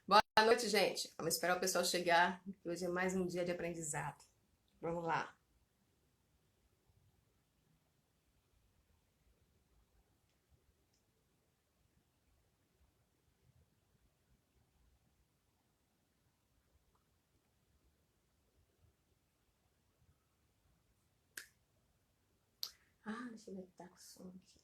Boa noite, gente. Vamos esperar o pessoal chegar, que hoje é mais um dia de aprendizado. Vamos lá. Deixa eu ver se tá com som aqui.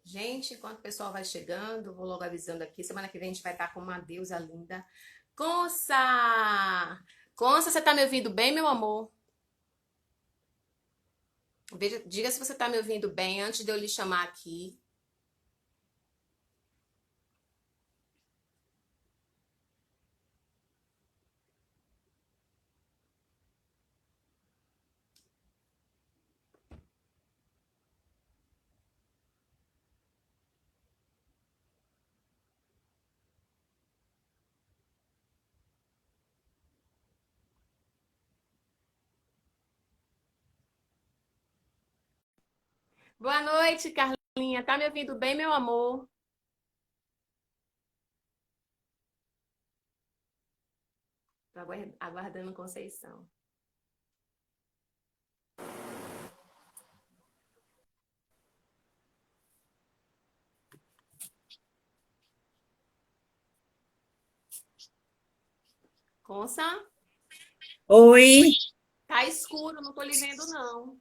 Gente, enquanto o pessoal vai chegando, vou logo avisando aqui. Semana que vem a gente vai estar com uma deusa linda. Consa! Consa, você tá me ouvindo bem, meu amor? Diga se você tá me ouvindo bem antes de eu lhe chamar aqui. Boa noite, Carlinha. Tá me ouvindo bem, meu amor? Tô aguardando Conceição. Consa? Oi, Tá escuro, não tô lhe vendo, não.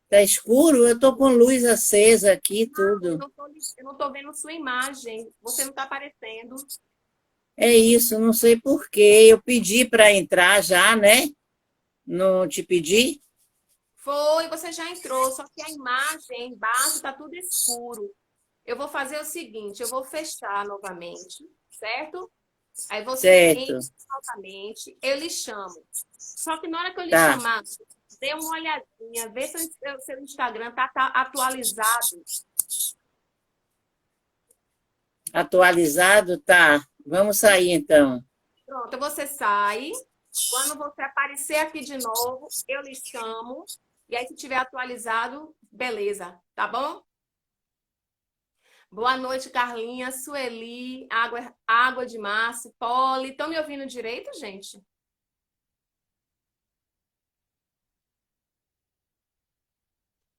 tá escuro? Eu tô com luz acesa aqui, Eu tudo. não tô, eu não tô vendo sua imagem. Você não tá aparecendo. É isso, não sei por quê. Eu pedi para entrar já, né? Não te pedi? Foi, você já entrou, só que a imagem embaixo tá tudo escuro. Eu vou fazer o seguinte, eu vou fechar novamente, certo? Aí você entra Certo, novamente, eu lhe chamo. Só que na hora que eu lhe tá. chamar, dê uma olhadinha, vê se o seu Instagram tá atualizado. Atualizado? Tá. Vamos sair então. Pronto, você sai. Quando você aparecer aqui de novo, eu lhe chamo. E aí, se tiver atualizado, beleza, tá bom? Boa noite, Carlinha, Sueli, Água de Março, Poli. Estão me ouvindo direito, gente?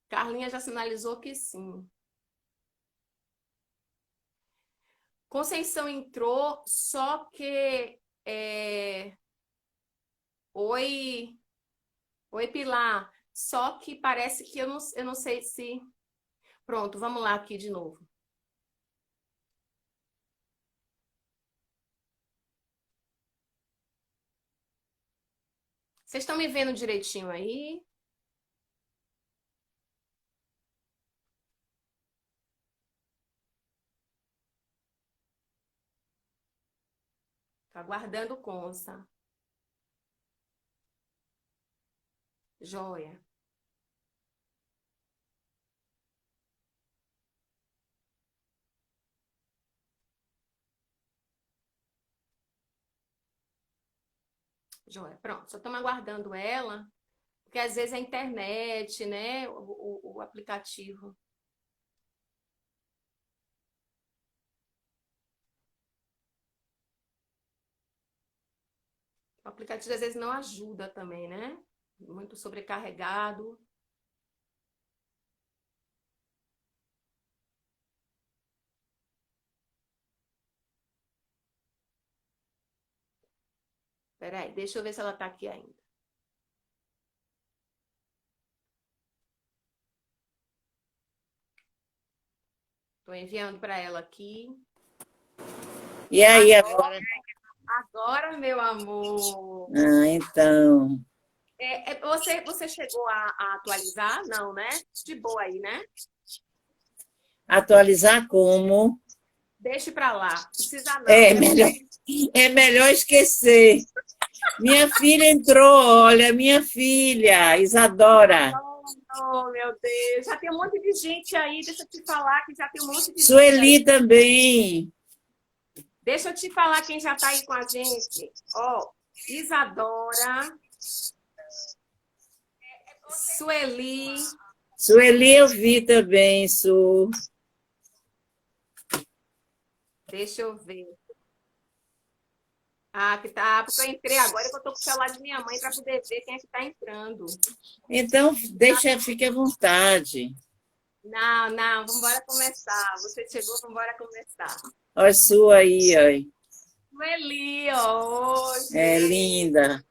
Carlinha já sinalizou que sim. Conceição entrou, só que. Oi, oi, Pilar. Só que parece que eu não sei se. Pronto, vamos lá aqui de novo. Vocês estão me vendo direitinho aí? Tá aguardando consta. Joia. Joia. Pronto, só estamos aguardando ela, porque às vezes a internet, né? O aplicativo. O aplicativo às vezes não ajuda também, né? Muito sobrecarregado. Peraí, deixa eu ver se ela tá aqui ainda. Tô enviando para ela aqui. E aí Agora, agora? agora, meu amor. Ah, então. Você chegou a atualizar? Não, né? De boa aí, né? Atualizar como? Deixe para lá. Precisa não. É melhor, é melhor esquecer. Minha filha entrou, olha, minha filha, Isadora. Oh, meu Deus. Já tem um monte de gente aí. Deixa eu te falar que já tem um monte de gente Sueli aí. também. Deixa eu te falar quem já está aí com a gente. Ó, Isadora, Sueli. Sueli eu vi também, Su. Deixa eu ver. Ah, que tá. Porque eu entrei agora que eu tô com o celular de minha mãe para poder ver quem é que tá entrando. Então, deixa, fique à vontade. Não, não, vamos embora começar. Você chegou, vamos embora começar. Olha a sua aí, ó. Sueli, ó, É gente. linda.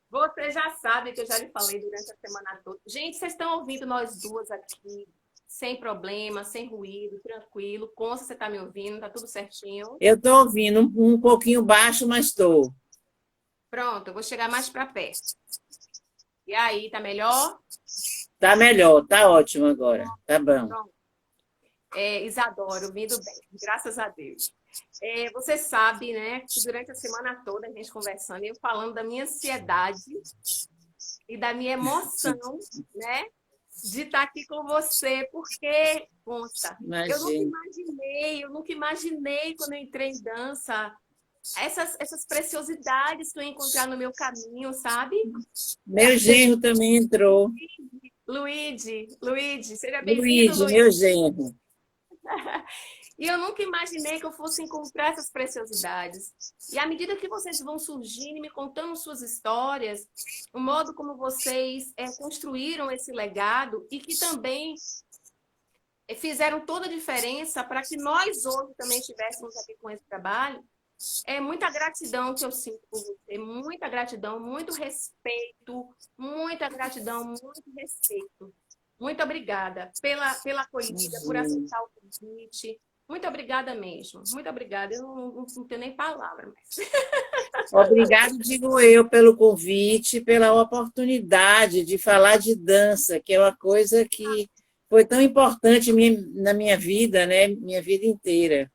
Você já sabe que eu já lhe falei durante a semana toda. Gente, vocês estão ouvindo nós duas aqui, sem problema, sem ruído, tranquilo. Consta, você está me ouvindo, tá tudo certinho. Eu estou ouvindo um pouquinho baixo, mas estou. Pronto, eu vou chegar mais para perto. E aí, tá melhor? Tá melhor, tá ótimo agora. Tá bom. Pronto. Isadora, ouvindo bem, graças a Deus. Você sabe, né, que durante a semana toda a gente conversando, eu falando da minha ansiedade e da minha emoção, né, de estar aqui com você, porque, consta, Imagina. eu nunca imaginei quando eu entrei em dança, essas preciosidades que eu ia encontrar no meu caminho, sabe? Meu genro também entrou. Luigi, seja bem-vindo, Luíde, Luigi. meu genro. E eu nunca imaginei que eu fosse encontrar essas preciosidades. E à medida que vocês vão surgindo e me contando suas histórias, o modo como vocês construíram esse legado e que também fizeram toda a diferença para que nós hoje também estivéssemos aqui com esse trabalho, é muita gratidão que eu sinto por você, muita gratidão, muito respeito, muita gratidão, muito respeito. Muito obrigada pela acolhida, por aceitar o convite. Muito obrigada mesmo. Muito obrigada. Eu não tenho nem palavra mais. Obrigado, digo eu, pelo convite, pela oportunidade de falar de dança, que é uma coisa que foi tão importante na minha vida, né? Minha vida inteira.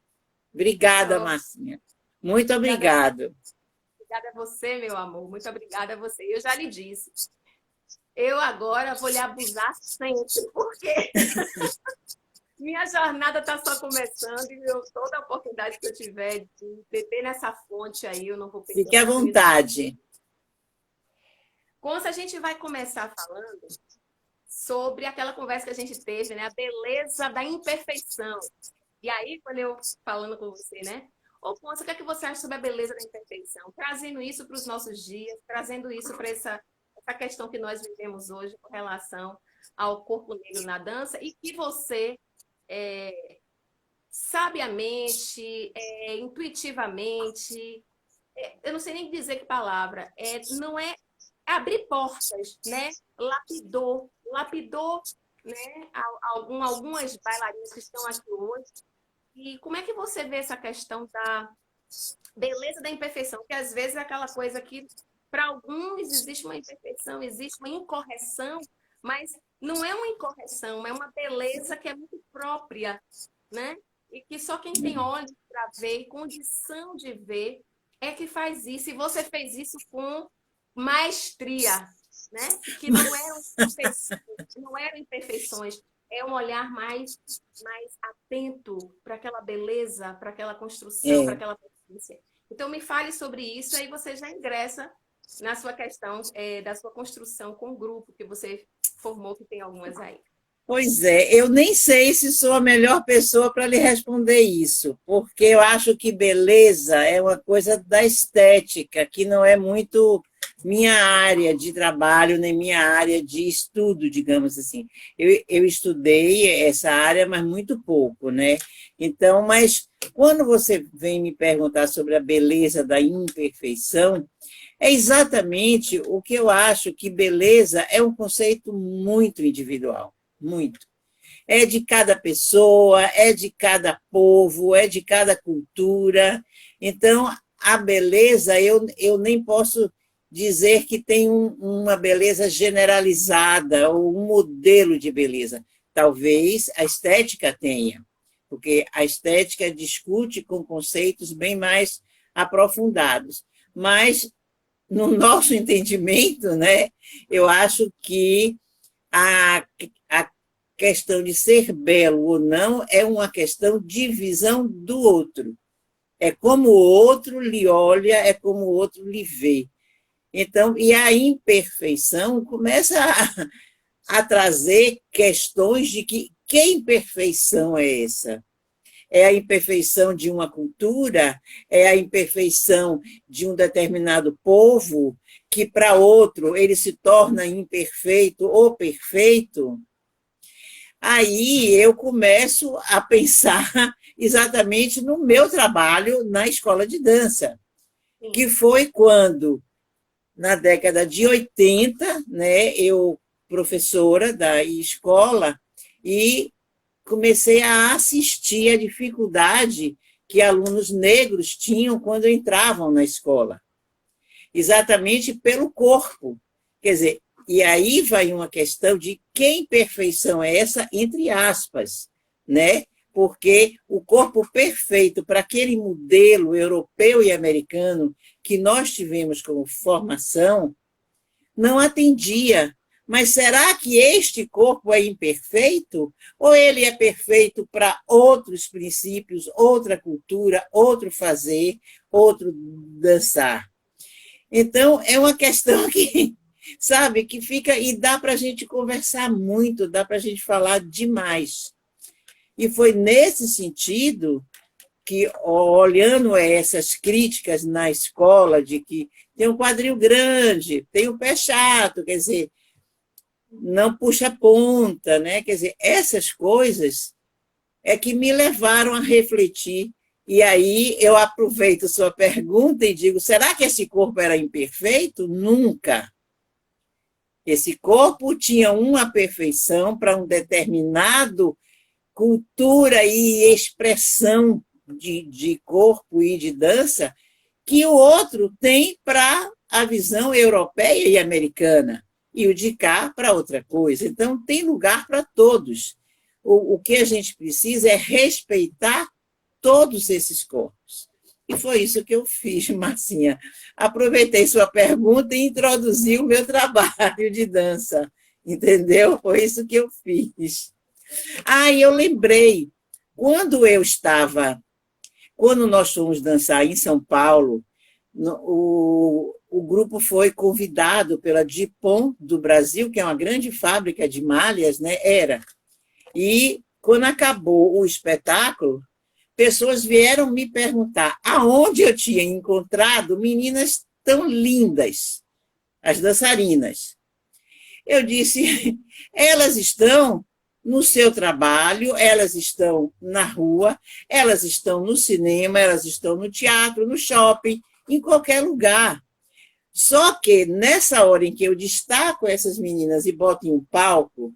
Obrigada, Marcinha. Muito obrigado. Obrigada a você, meu amor. Muito obrigada a você. Eu já lhe disse. Eu agora vou lhe abusar sempre, porque minha jornada está só começando e toda a oportunidade que eu tiver de beber nessa fonte aí, eu não vou perder. Fique à vontade. Consta, a gente vai começar falando sobre aquela conversa que a gente teve, né? A beleza da imperfeição. E aí, quando eu falando com você, né? Ô, Consta, o que é que você acha sobre a beleza da imperfeição? Trazendo isso para os nossos dias, trazendo isso para essa questão que nós vivemos hoje com relação ao corpo negro na dança e que você, sabiamente, intuitivamente, eu não sei nem dizer que palavra, não é abrir portas, né? Lapidou, né? Algumas bailarinas que estão aqui hoje. E como é que você vê essa questão da beleza da imperfeição? Que às vezes é aquela coisa que para alguns existe uma imperfeição, existe uma incorreção, mas não é uma incorreção, é uma beleza que é muito própria, né? E que só quem tem olhos para ver e condição de ver é que faz isso. E você fez isso com maestria, né? Que não eram imperfeições, é um olhar mais atento para aquela beleza, para aquela construção, para aquela potência. Então, me fale sobre isso, aí você já ingressa na sua questão da sua construção com o grupo que você formou, que tem algumas aí. Pois é, eu nem sei se sou a melhor pessoa para lhe responder isso, porque eu acho que beleza é uma coisa da estética, que não é muito minha área de trabalho, nem minha área de estudo, digamos assim. Eu estudei essa área, mas muito pouco, né? Então, mas quando você vem me perguntar sobre a beleza da imperfeição, é exatamente o que eu acho que beleza é um conceito muito individual, muito. É de cada pessoa, é de cada povo, é de cada cultura. Então, a beleza eu nem posso dizer que tem uma beleza generalizada ou um modelo de beleza. Talvez a estética tenha, porque a estética discute com conceitos bem mais aprofundados. Mas, no nosso entendimento, né, eu acho que a questão de ser belo ou não é uma questão de visão do outro. É como o outro lhe olha, é como o outro lhe vê. Então, e a imperfeição começa a trazer questões de que imperfeição é essa? É a imperfeição de uma cultura? É a imperfeição de um determinado povo que, para outro, ele se torna imperfeito ou perfeito? Aí eu começo a pensar exatamente no meu trabalho na escola de dança, que foi quando, na década de 80, né, eu, professora da escola, e comecei a assistir a dificuldade que alunos negros tinham quando entravam na escola, exatamente pelo corpo. Quer dizer, e aí vai uma questão de que imperfeição é essa, entre aspas, né? Porque o corpo perfeito para aquele modelo europeu e americano que nós tivemos como formação não atendia. Mas será que este corpo é imperfeito? Ou ele é perfeito para outros princípios, outra cultura, outro fazer, outro dançar? Então, é uma questão que, sabe, que fica, e dá para a gente conversar muito, dá para a gente falar demais. E foi nesse sentido que, olhando essas críticas na escola, de que tem um quadril grande, tem o pé chato, quer dizer, não puxa ponta, né? Quer dizer, essas coisas é que me levaram a refletir. E aí eu aproveito sua pergunta e digo, será que esse corpo era imperfeito? Nunca. Esse corpo tinha uma perfeição para um determinado cultura e expressão de corpo e de dança que o outro tem para a visão europeia e americana, e o de cá para outra coisa. Então, tem lugar para todos. O que a gente precisa é respeitar todos esses corpos. E foi isso que eu fiz, Marcinha. Aproveitei sua pergunta e introduzi o meu trabalho de dança, entendeu? Foi isso que eu fiz. Ah, e eu lembrei, quando nós fomos dançar em São Paulo, o grupo foi convidado pela Dupont do Brasil, que é uma grande fábrica de malhas, né? Era. E quando acabou o espetáculo, pessoas vieram me perguntar aonde eu tinha encontrado meninas tão lindas, as dançarinas. Eu disse, elas estão no seu trabalho, elas estão na rua, elas estão no cinema, elas estão no teatro, no shopping, em qualquer lugar. Só que nessa hora em que eu destaco essas meninas e boto em um palco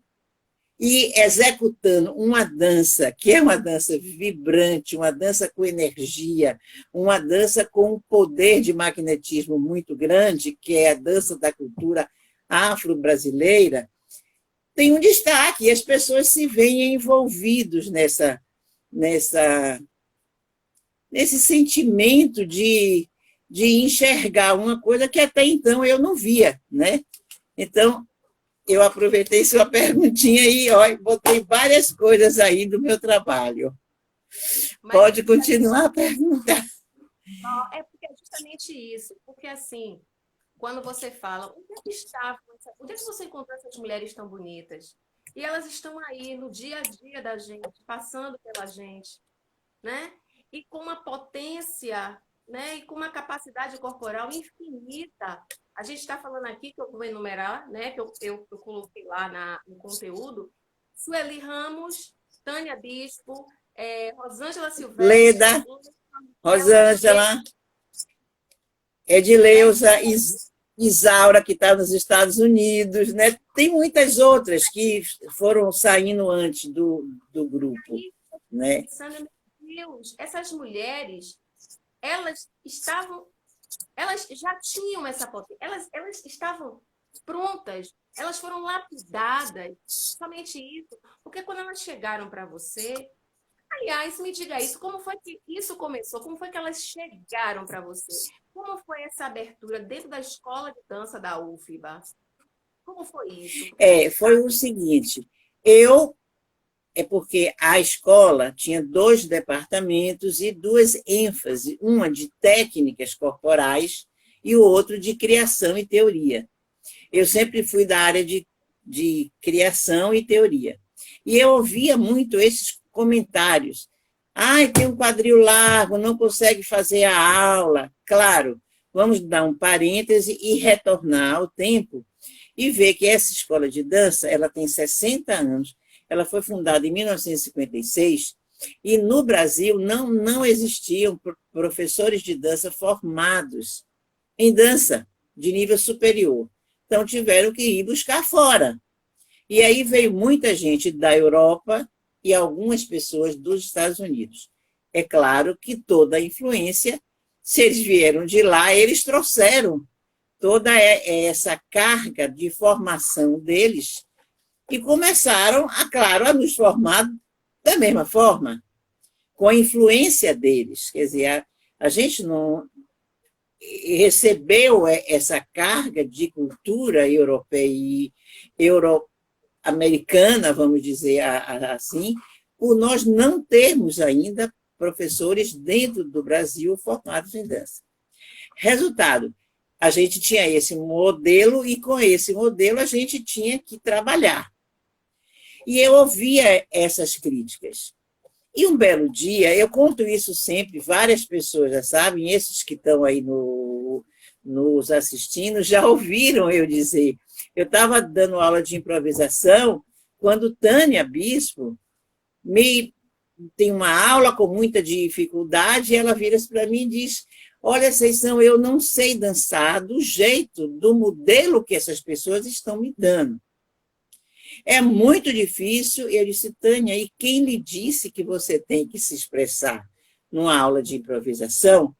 e executando uma dança, que é uma dança vibrante, uma dança com energia, uma dança com um poder de magnetismo muito grande, que é a dança da cultura afro-brasileira, tem um destaque, e as pessoas se veem envolvidos nesse sentimento de enxergar uma coisa que até então eu não via, né? Então, eu aproveitei sua perguntinha e ó, botei várias coisas aí do meu trabalho. Pode continuar a perguntar. É porque é justamente isso. Porque, assim, quando você fala, onde é que você encontrou essas mulheres tão bonitas? E elas estão aí no dia a dia da gente, passando pela gente, né? E com uma potência, né? E com uma capacidade corporal infinita. A gente está falando aqui, que eu vou enumerar, né? Que eu coloquei lá no conteúdo, Sueli Ramos, Tânia Bispo, Rosângela Silvestre, Leda, Rosângela, Edileuza, Isaura, que está nos Estados Unidos, né? Tem muitas outras que foram saindo antes do grupo. Né? Meu Deus, essas mulheres, elas estavam elas já tinham essa potência, elas estavam prontas, elas foram lapidadas, somente isso, porque quando elas chegaram para você, aliás, me diga isso, como foi que isso começou? Como foi que elas chegaram para você? Como foi essa abertura dentro da escola de dança da UFBA? Como foi isso? Foi o seguinte, eu é porque a escola tinha 2 departamentos e 2 ênfases, uma de técnicas corporais e o outro de criação e teoria. Eu sempre fui da área de criação e teoria. E eu ouvia muito esses comentários. Ai, tem um quadril largo, não consegue fazer a aula. Claro, vamos dar um parêntese e retornar ao tempo e ver que essa escola de dança ela tem 60 anos. Ela foi fundada em 1956 e no Brasil não existiam professores de dança formados em dança de nível superior. Então, tiveram que ir buscar fora. E aí veio muita gente da Europa e algumas pessoas dos Estados Unidos. É claro que toda a influência, se eles vieram de lá, eles trouxeram toda essa carga de formação deles e começaram, claro, a nos formar da mesma forma, com a influência deles. Quer dizer, a gente não recebeu essa carga de cultura europeia e euro-americana, vamos dizer assim, por nós não termos ainda professores dentro do Brasil formados em dança. Resultado, a gente tinha esse modelo e com esse modelo a gente tinha que trabalhar. E eu ouvia essas críticas. E um belo dia, eu conto isso sempre, várias pessoas já sabem, esses que estão aí nos assistindo já ouviram eu dizer. Eu estava dando aula de improvisação quando Tânia Bispo tem uma aula com muita dificuldade e ela vira-se para mim e diz: olha, Conceição, eu não sei dançar do jeito, do modelo que essas pessoas estão me dando. É muito difícil. Eu disse: Tânia, e quem lhe disse que você tem que se expressar numa aula de improvisação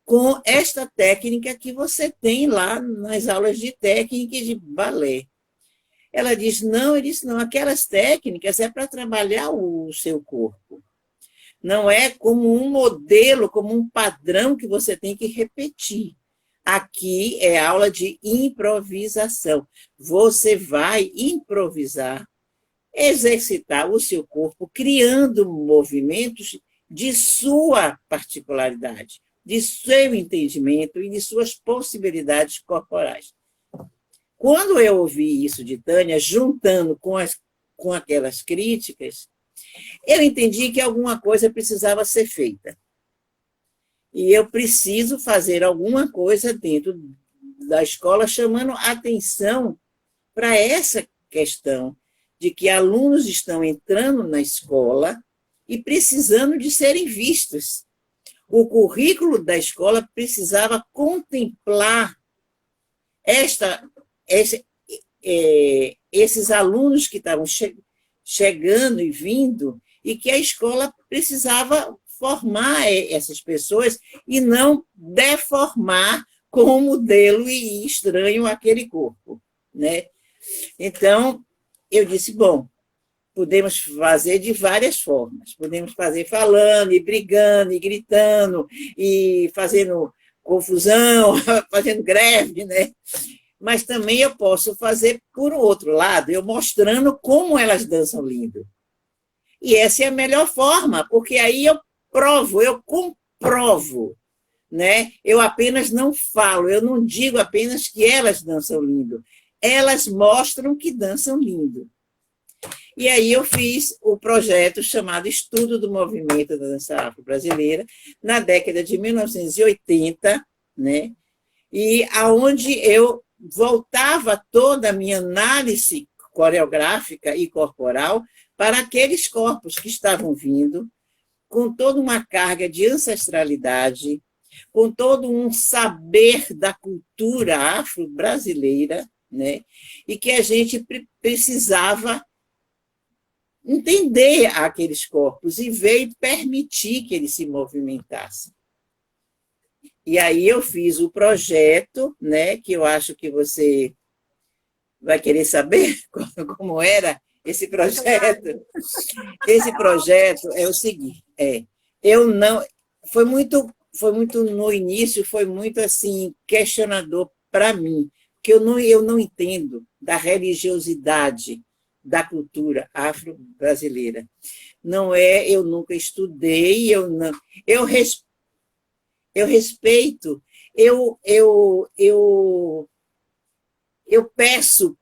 com esta técnica que você tem lá nas aulas de técnica e de balé? Ela diz: não, eu disse: não, aquelas técnicas é para trabalhar o seu corpo. Não é como um modelo, como um padrão que você tem que repetir. Aqui é aula de improvisação. Você vai improvisar, exercitar o seu corpo, criando movimentos de sua particularidade, de seu entendimento e de suas possibilidades corporais. Quando eu ouvi isso de Tânia, juntando com aquelas críticas, eu entendi que alguma coisa precisava ser feita. E eu preciso fazer alguma coisa dentro da escola, chamando atenção para essa questão de que alunos estão entrando na escola e precisando de serem vistos. O currículo da escola precisava contemplar esses alunos que estavam chegando e vindo, e que a escola precisava formar essas pessoas e não deformar com um modelo e estranho aquele corpo, né? Então, eu disse: bom, podemos fazer de várias formas. Podemos fazer falando, e brigando, e gritando, e fazendo confusão, fazendo greve, né? Mas também eu posso fazer, por outro lado, eu mostrando como elas dançam lindo. E essa é a melhor forma, porque aí eu provo, eu comprovo, né? Eu apenas não falo, eu não digo apenas que elas dançam lindo, elas mostram que dançam lindo. E aí eu fiz o projeto chamado Estudo do Movimento da Dança Afro-Brasileira, na década de 1980, né? E aonde eu voltava toda a minha análise coreográfica e corporal para aqueles corpos que estavam vindo, com toda uma carga de ancestralidade, com todo um saber da cultura afro-brasileira, né? E que a gente precisava entender aqueles corpos e ver e permitir que eles se movimentassem. E aí eu fiz o projeto, né, que eu acho que você vai querer saber como era esse projeto. Esse projeto é o seguinte, eu não, foi muito no início, foi muito assim questionador para mim, que eu não entendo da religiosidade da cultura afro-brasileira. Não é, eu nunca estudei, eu não, eu, res, eu respeito, eu, eu, eu, eu peço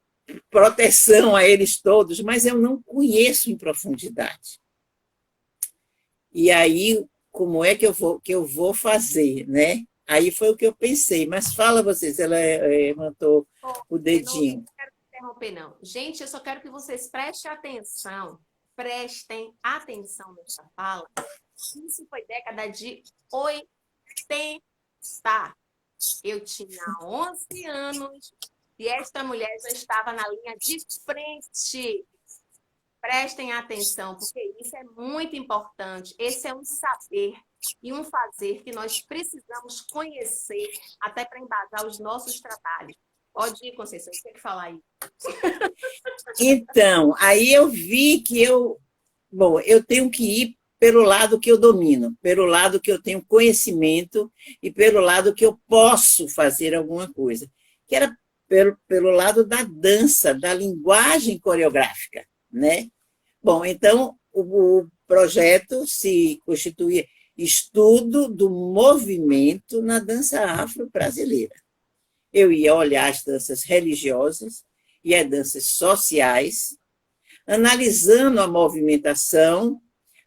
proteção a eles todos, mas eu não conheço em profundidade. E aí, como é que eu vou fazer, né? Aí foi o que eu pensei. Mas fala vocês, ela levantou o dedinho. Não quero interromper, não. Gente, eu só quero que vocês prestem atenção nessa fala. Isso foi década de 80. Eu tinha 11 anos e esta mulher já estava na linha de frente. Prestem atenção, porque isso é muito importante. Esse é um saber e um fazer que nós precisamos conhecer até para embasar os nossos trabalhos. Pode ir, Conceição, você tem que falar aí. Então, aí eu vi que eu tenho que ir pelo lado que eu domino, pelo lado que eu tenho conhecimento e pelo lado que eu posso fazer alguma coisa, que era pelo lado da dança, da linguagem coreográfica, né? Bom, então o projeto se constituía estudo do movimento na dança afro-brasileira. Eu ia olhar as danças religiosas e as danças sociais, analisando a movimentação,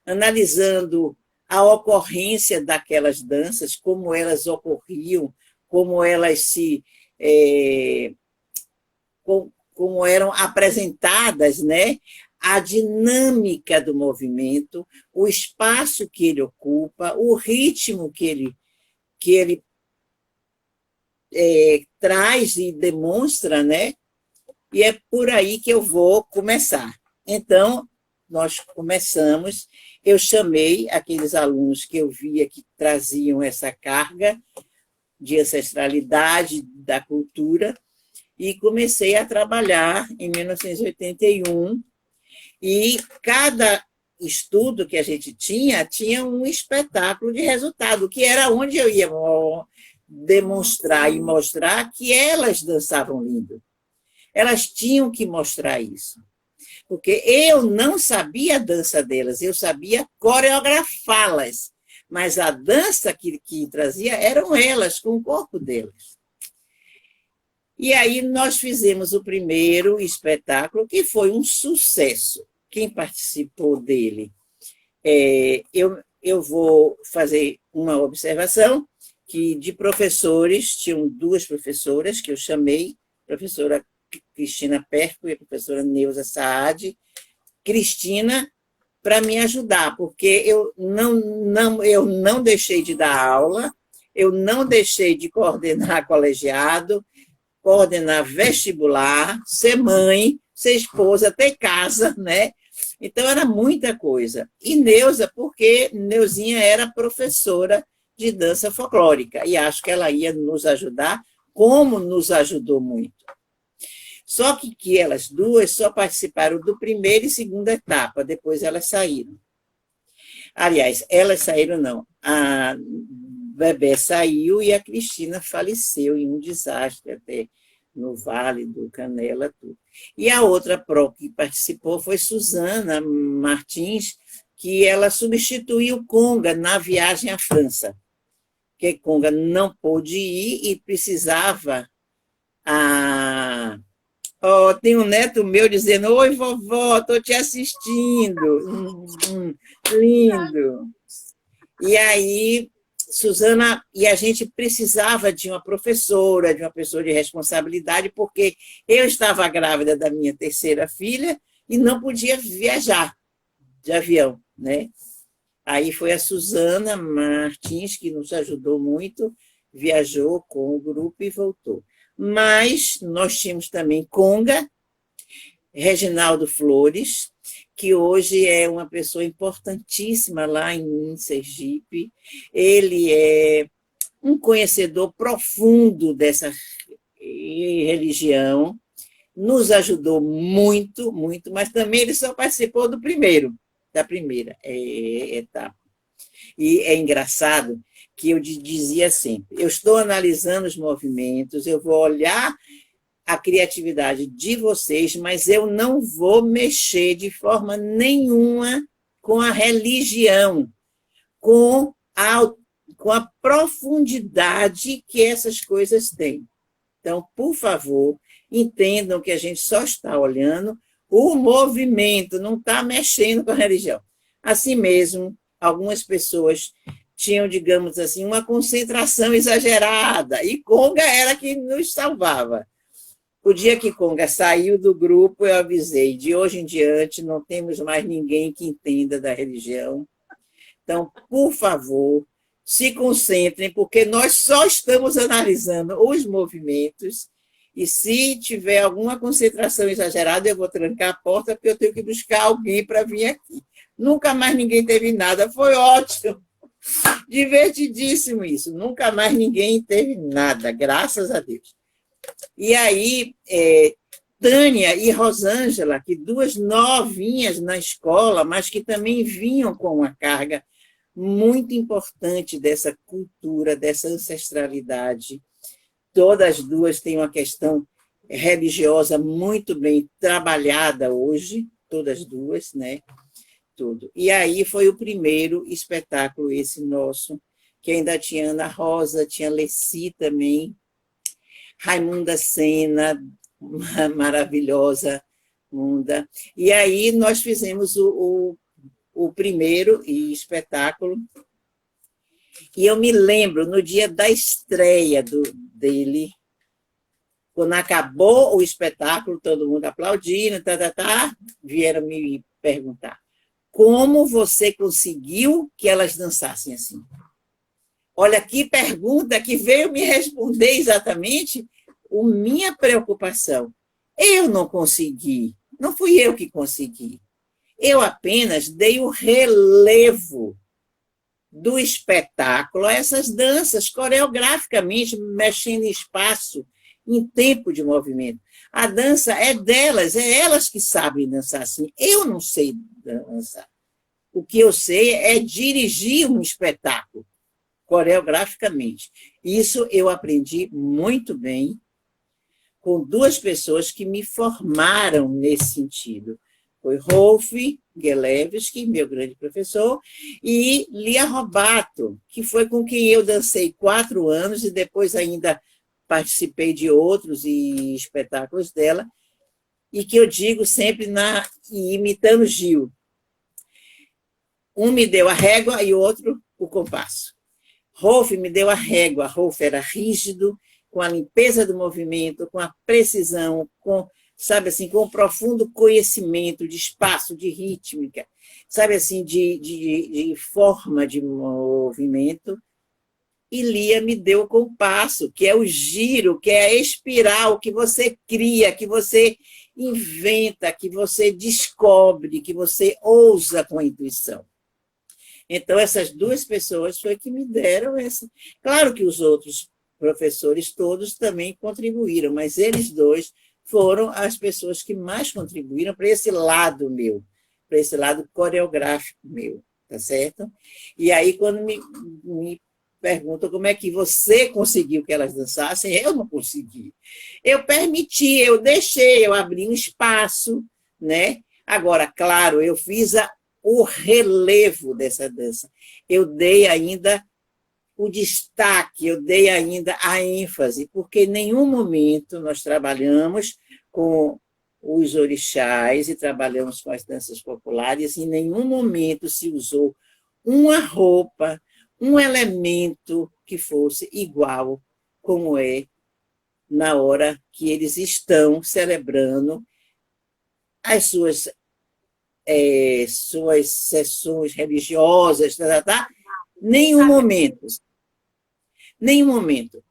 analisando a ocorrência daquelas danças, como elas ocorriam, como elas como eram apresentadas, né? A dinâmica do movimento, o espaço que ele ocupa, o ritmo que ele traz e demonstra, né? E é por aí que eu vou começar. Então, nós começamos, eu chamei aqueles alunos que eu via que traziam essa carga de ancestralidade da cultura e comecei a trabalhar em 1981 e cada estudo que a gente tinha um espetáculo de resultado, que era onde eu ia demonstrar e mostrar que elas dançavam lindo. Elas tinham que mostrar isso. Porque eu não sabia a dança delas, eu sabia coreografá-las. Mas a dança que trazia eram elas, com o corpo delas. E aí nós fizemos o primeiro espetáculo, que foi um sucesso. Quem participou dele? Eu vou fazer uma observação, que de professores, tinham duas professoras que eu chamei, a professora Cristina Perco e a professora Neuza Saad, Cristina, para me ajudar, porque eu não deixei de dar aula, eu não deixei de coordenar colegiado, coordenar vestibular, ser mãe, ser esposa, ter casa, né? Então, era muita coisa. E Neuza, porque Neuzinha era professora de dança folclórica, e acho que ela ia nos ajudar, como nos ajudou muito. Só que elas duas só participaram do primeira e segunda etapa, depois elas saíram. Aliás, elas saíram não, a Bebé saiu e a Cristina faleceu em um desastre até no Vale do Canela, tudo. E a outra pró que participou foi Suzana Martins, que ela substituiu Conga na viagem à França, porque Conga não pôde ir e precisava tem um neto meu dizendo: oi, vovó, estou te assistindo. Lindo. E aí, Suzana, e a gente precisava de uma professora, de uma pessoa de responsabilidade, porque eu estava grávida da minha terceira filha e não podia viajar de avião, né? Aí foi a Suzana Martins, que nos ajudou muito, viajou com o grupo e voltou. Mas nós tínhamos também Conga, Reginaldo Flores, que hoje é uma pessoa importantíssima lá em Sergipe. Ele é um conhecedor profundo dessa religião, nos ajudou muito, muito, mas também ele só participou da primeira etapa. E é engraçado que eu dizia sempre, eu estou analisando os movimentos, eu vou olhar a criatividade de vocês, mas eu não vou mexer de forma nenhuma com a religião, com a profundidade que essas coisas têm. Então, por favor, entendam que a gente só está olhando o movimento, não está mexendo com a religião. Assim mesmo, algumas pessoas tinham, digamos assim, uma concentração exagerada, e Conga era que nos salvava. O dia que Conga saiu do grupo, eu avisei, de hoje em diante não temos mais ninguém que entenda da religião. Então, por favor, se concentrem, porque nós só estamos analisando os movimentos, e se tiver alguma concentração exagerada, eu vou trancar a porta, porque eu tenho que buscar alguém para vir aqui. Nunca mais ninguém teve nada, foi ótimo, divertidíssimo isso, nunca mais ninguém teve nada, graças a Deus. E aí, Tânia e Rosângela, que duas novinhas na escola, mas que também vinham com uma carga muito importante dessa cultura, dessa ancestralidade. Todas duas têm uma questão religiosa muito bem trabalhada hoje, todas duas, né? Tudo. E aí foi o primeiro espetáculo esse nosso, que ainda tinha Ana Rosa, tinha Leci também, Raimunda Sena, maravilhosa Munda. E aí nós fizemos o primeiro espetáculo, e eu me lembro, no dia da estreia dele, quando acabou o espetáculo, todo mundo aplaudindo, vieram me perguntar, como você conseguiu que elas dançassem assim? Olha que pergunta que veio me responder exatamente a minha preocupação. Eu não consegui, não fui eu que consegui. Eu apenas dei o relevo do espetáculo a essas danças, coreograficamente, mexendo em espaço, em tempo de movimento. A dança é delas, é elas que sabem dançar assim. Eu não sei dançar. O que eu sei é dirigir um espetáculo, coreograficamente. Isso eu aprendi muito bem com duas pessoas que me formaram nesse sentido. Foi Rolf Gelewski, meu grande professor, e Lia Robato, que foi com quem eu dancei 4 anos e depois ainda participei de outros espetáculos dela, e que eu digo sempre imitando Gil. Um me deu a régua e o outro o compasso. Rolf me deu a régua. Rolf era rígido, com a limpeza do movimento, com a precisão, sabe assim, com um profundo conhecimento de espaço, de rítmica, sabe assim, de forma de movimento. E Lia me deu o compasso, que é o giro, que é a espiral que você cria, que você inventa, que você descobre, que você ousa com a intuição. Então, essas duas pessoas foi que me deram essa. Claro que os outros professores todos também contribuíram, mas eles dois foram as pessoas que mais contribuíram para esse lado meu, para esse lado coreográfico meu, tá certo? E aí, quando me perguntam como é que você conseguiu que elas dançassem, eu não consegui. Eu permiti, eu deixei, eu abri um espaço, né? Agora, claro, eu fiz o relevo dessa dança. Eu dei ainda o destaque, eu dei ainda a ênfase, porque em nenhum momento nós trabalhamos com os orixás e trabalhamos com as danças populares, em nenhum momento se usou uma roupa, um elemento que fosse igual como é na hora que eles estão celebrando as suas sessões religiosas, nenhum momento. Nenhum momento.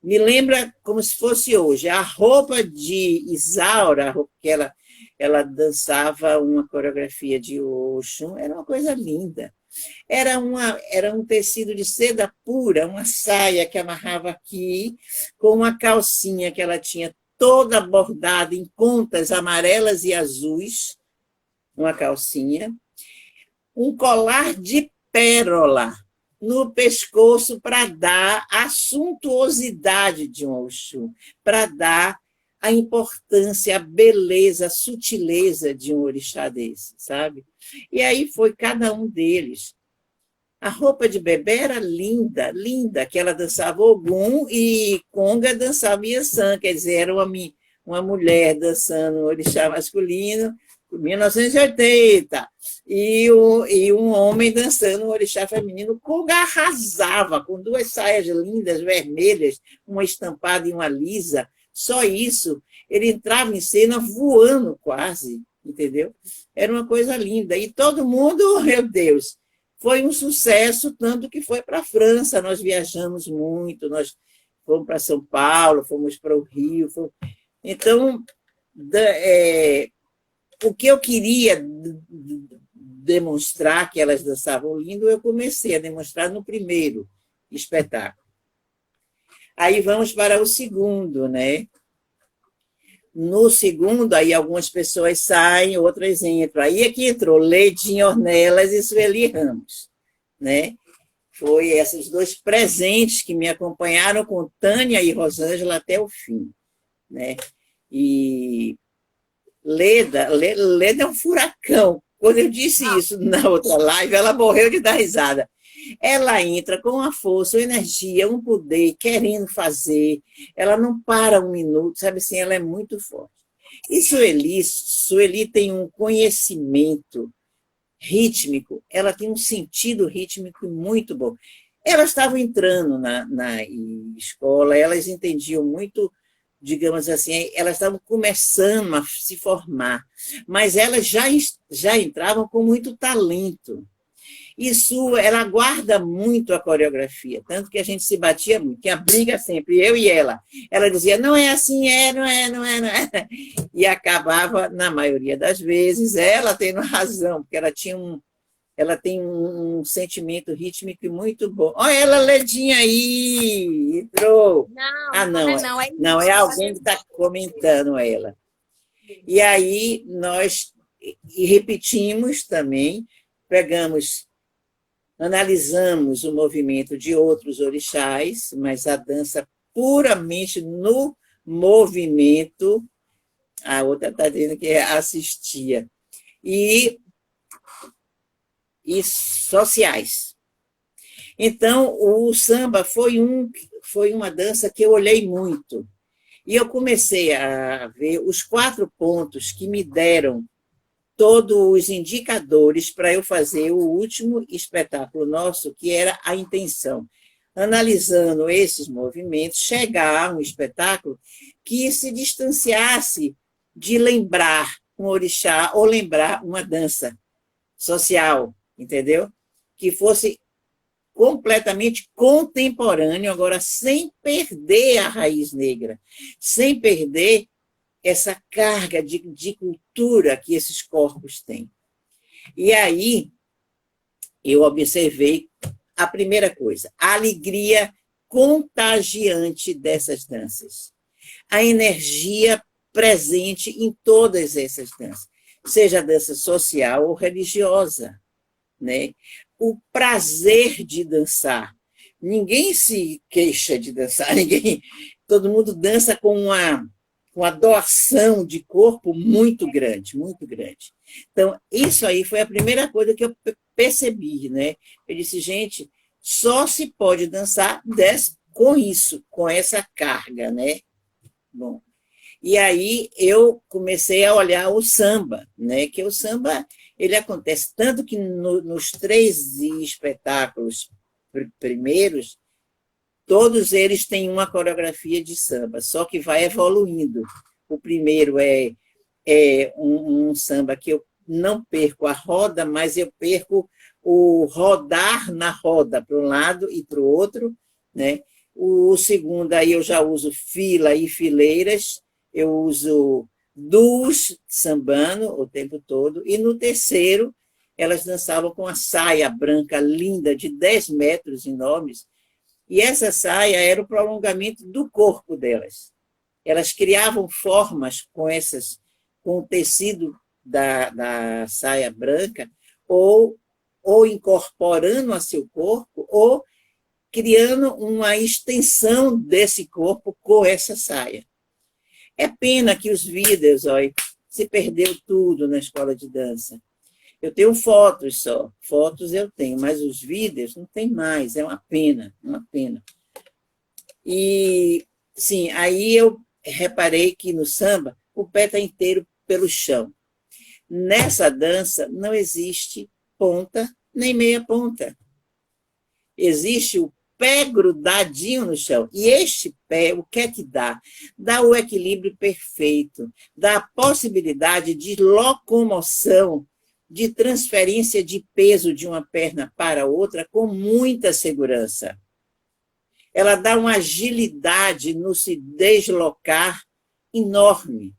Me lembra como se fosse hoje. A roupa de Isaura, que ela dançava uma coreografia de Oxum, era uma coisa linda. Era um tecido de seda pura, uma saia que amarrava aqui, com uma calcinha que ela tinha toda bordada em pontas amarelas e azuis, uma calcinha, um colar de pérola no pescoço para dar a suntuosidade de um Oxum, para dar a importância, a beleza, a sutileza de um orixá desse, sabe? E aí foi cada um deles. A roupa de bebê era linda, linda, que ela dançava Ogum e Conga dançava Iaçã, quer dizer, era uma mulher dançando orixá masculino, 1980, e um homem dançando um orixá feminino. Conga arrasava, com duas saias lindas, vermelhas, uma estampada e uma lisa, só isso, ele entrava em cena voando quase, entendeu? Era uma coisa linda, e todo mundo, meu Deus, foi um sucesso, tanto que foi para a França, nós viajamos muito, nós fomos para São Paulo, fomos para o Rio. Então, o que eu queria demonstrar que elas dançavam lindo, eu comecei a demonstrar no primeiro espetáculo. Aí vamos para o segundo, né? No segundo, aí algumas pessoas saem, outras entram. Aí é que entrou Leidinha Ornelas e Sueli Ramos, né? Foi esses dois presentes que me acompanharam com Tânia e Rosângela até o fim, né? E Leda é um furacão. Quando eu disse isso na outra live, ela morreu de dar risada. Ela entra com uma força, uma energia, um poder, querendo fazer. Ela não para um minuto, sabe assim? Ela é muito forte. E Sueli tem um conhecimento rítmico, ela tem um sentido rítmico muito bom. Elas estavam entrando na escola, elas entendiam muito, digamos assim, elas estavam começando a se formar, mas elas já entravam com muito talento. Isso, ela guarda muito a coreografia, tanto que a gente se batia muito, tinha briga sempre, eu e ela. Ela dizia, não é assim, não é. E acabava, na maioria das vezes, ela tendo razão, porque ela tem um sentimento rítmico muito bom. Olha ela, Ledinha aí, entrou. Não, é alguém que está comentando ela. E aí nós repetimos também, analisamos o movimento de outros orixás, mas a dança puramente no movimento, a outra está dizendo que assistia, e sociais. Então, o samba foi uma dança que eu olhei muito, e eu comecei a ver os 4 pontos que me deram todos os indicadores para eu fazer o último espetáculo nosso, que era a intenção. Analisando esses movimentos, chegar a um espetáculo que se distanciasse de lembrar um orixá ou lembrar uma dança social, entendeu? Que fosse completamente contemporâneo, agora sem perder a raiz negra, sem perder essa carga de cultura que esses corpos têm. E aí eu observei a primeira coisa, a alegria contagiante dessas danças, a energia presente em todas essas danças, seja dança social ou religiosa, né? O prazer de dançar. Ninguém se queixa de dançar, todo mundo dança com uma doação de corpo muito grande, muito grande. Então, isso aí foi a primeira coisa que eu percebi, né? Eu disse, gente, só se pode dançar com isso, com essa carga, né? Bom, e aí eu comecei a olhar o samba, né? Que o samba, ele acontece tanto que nos 3 espetáculos primeiros, todos eles têm uma coreografia de samba, só que vai evoluindo. O primeiro é um samba que eu não perco a roda, mas eu perco o rodar na roda, para um lado e para o outro, né? O segundo, aí eu já uso fila e fileiras, eu uso duos sambando o tempo todo, e no terceiro elas dançavam com a saia branca linda, de 10 metros enormes, e essa saia era o prolongamento do corpo delas. Elas criavam formas com o tecido da saia branca, ou incorporando a seu corpo, ou criando uma extensão desse corpo com essa saia. É pena que os vídeos, olha, se perdeu tudo na escola de dança. Eu tenho fotos só, fotos eu tenho, mas os vídeos não tem mais, é uma pena, uma pena. E, sim, aí eu reparei que no samba o pé está inteiro pelo chão. Nessa dança não existe ponta nem meia ponta. Existe o pé grudadinho no chão. E este pé, o que é que dá? Dá o equilíbrio perfeito, dá a possibilidade de locomoção, de transferência de peso de uma perna para outra com muita segurança. Ela dá uma agilidade no se deslocar enorme.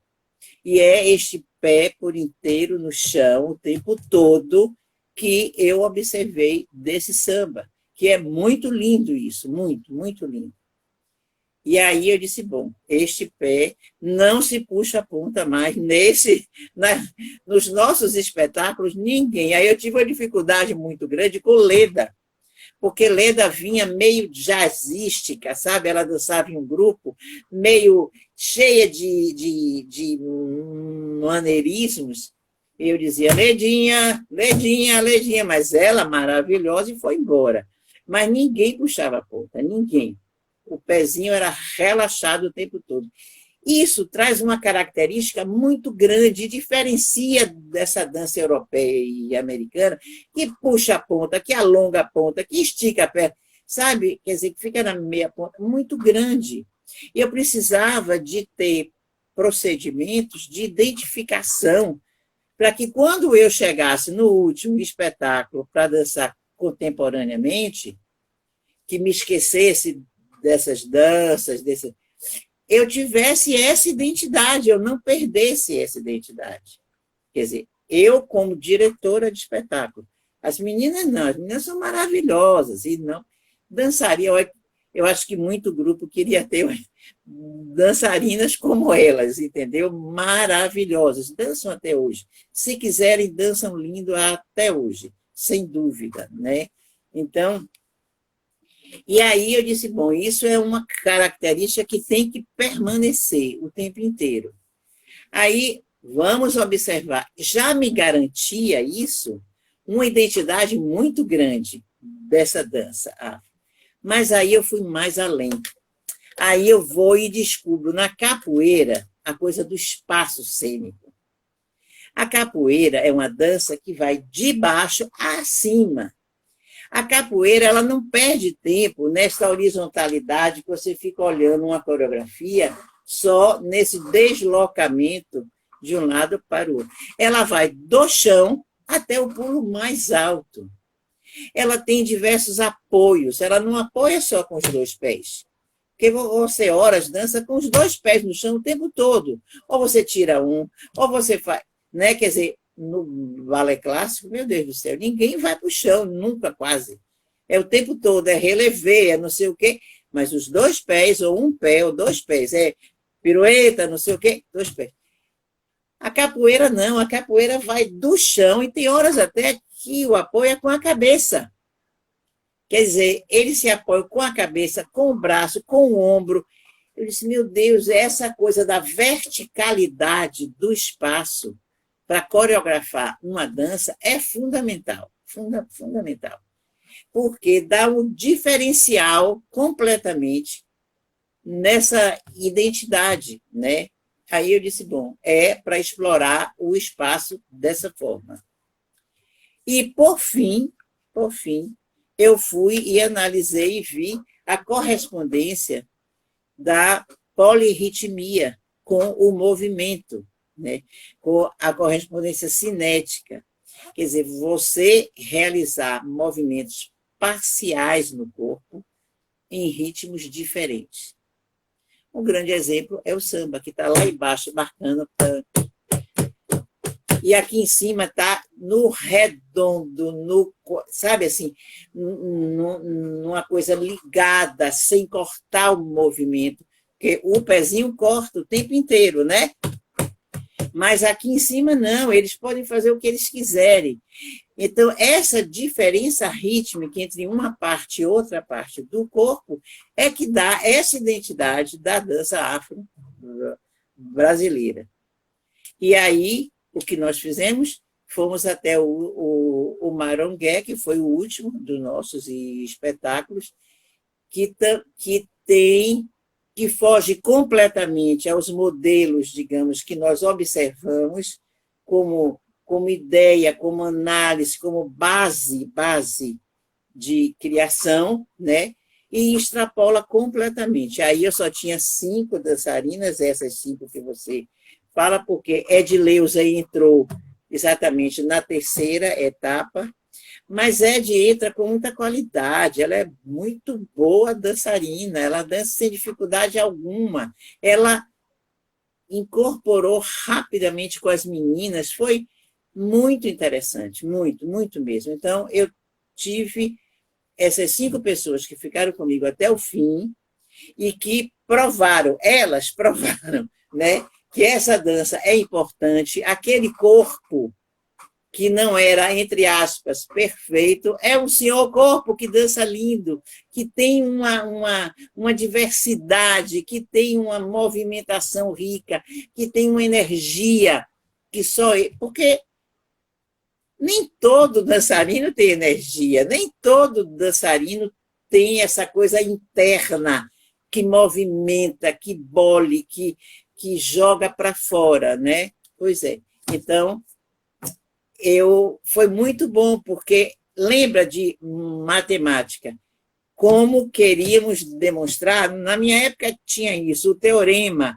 E é este pé por inteiro no chão o tempo todo que eu observei desse samba, que é muito lindo isso, muito, muito lindo. E aí eu disse, bom, este pé não se puxa a ponta mais nos nossos espetáculos, ninguém. Aí eu tive uma dificuldade muito grande com Leda, porque Leda vinha meio jazzística, sabe? Ela dançava em um grupo meio cheia de maneirismos. Eu dizia, Ledinha, Ledinha, Ledinha, mas ela maravilhosa e foi embora. Mas ninguém puxava a ponta, ninguém. O pezinho era relaxado o tempo todo. Isso traz uma característica muito grande, diferencia dessa dança europeia e americana, que puxa a ponta, que alonga a ponta, que estica a perna, sabe? Quer dizer, que fica na meia ponta, muito grande. E eu precisava de ter procedimentos de identificação para que, quando eu chegasse no último espetáculo para dançar contemporaneamente, que me esquecesse dessas danças, eu tivesse essa identidade, eu não perdesse essa identidade. Quer dizer, eu como diretora de espetáculo, as meninas não, as meninas são maravilhosas, e não dançariam, eu acho que muito grupo queria ter dançarinas como elas, entendeu? Maravilhosas, dançam até hoje. Se quiserem, dançam lindo até hoje, sem dúvida, né? Então, e aí eu disse, bom, isso é uma característica que tem que permanecer o tempo inteiro. Aí, vamos observar, já me garantia isso uma identidade muito grande dessa dança. Mas aí eu fui mais além. Aí eu vou e descubro na capoeira a coisa do espaço cênico. A capoeira é uma dança que vai de baixo a cima. A capoeira, ela não perde tempo nessa horizontalidade que você fica olhando uma coreografia só nesse deslocamento de um lado para o outro. Ela vai do chão até o pulo mais alto. Ela tem diversos apoios, ela não apoia só com os dois pés. Porque você, horas, dança com os dois pés no chão o tempo todo. Ou você tira um, ou você faz... Né? Quer dizer, no balé clássico, meu Deus do céu, ninguém vai para o chão, nunca quase. É o tempo todo, é relevé, é não sei o quê, mas os dois pés, ou um pé, ou dois pés, é pirueta, não sei o quê, dois pés. A capoeira não, a capoeira vai do chão e tem horas até que o apoio é com a cabeça. Quer dizer, ele se apoia com a cabeça, com o braço, com o ombro. Eu disse, meu Deus, essa coisa da verticalidade do espaço para coreografar uma dança é fundamental, fundamental. Porque dá um diferencial completamente nessa identidade, né? Aí eu disse, bom, é para explorar o espaço dessa forma. E, por fim, eu fui e analisei e vi a correspondência da polirritmia com o movimento, né? Com a correspondência cinética. Quer dizer, você realizar movimentos parciais no corpo em ritmos diferentes. Um grande exemplo é o samba, que está lá embaixo marcando. e aqui em cima está no redondo, no, sabe assim, numa coisa ligada, sem cortar o movimento, porque o pezinho corta o tempo inteiro, né? Mas aqui em cima não, eles podem fazer o que eles quiserem. Então, essa diferença rítmica entre uma parte e outra parte do corpo é que dá essa identidade da dança afro-brasileira. E aí, o que nós fizemos? Fomos até o Marongué, que foi o último dos nossos espetáculos, que tem que foge completamente aos modelos, digamos, que nós observamos como ideia, como análise, como base de criação, né? E extrapola completamente. Aí eu só tinha 5 dançarinas, essas 5 que você fala, porque Edileuza entrou exatamente na terceira etapa, mas Ed entra com muita qualidade, ela é muito boa dançarina, ela dança sem dificuldade alguma, ela incorporou rapidamente com as meninas, foi muito interessante, muito mesmo. Então, eu tive essas 5 pessoas que ficaram comigo até o fim e que elas provaram, né, que essa dança é importante, aquele corpo que não era, entre aspas, perfeito, é um senhor corpo que dança lindo, que tem uma diversidade, que tem uma movimentação rica, que tem uma energia que só... Porque nem todo dançarino tem energia, nem todo dançarino tem essa coisa interna que movimenta, que bole, que joga para fora, né? Pois é. Então, foi muito bom, porque lembra de matemática, como queríamos demonstrar, na minha época tinha isso, o teorema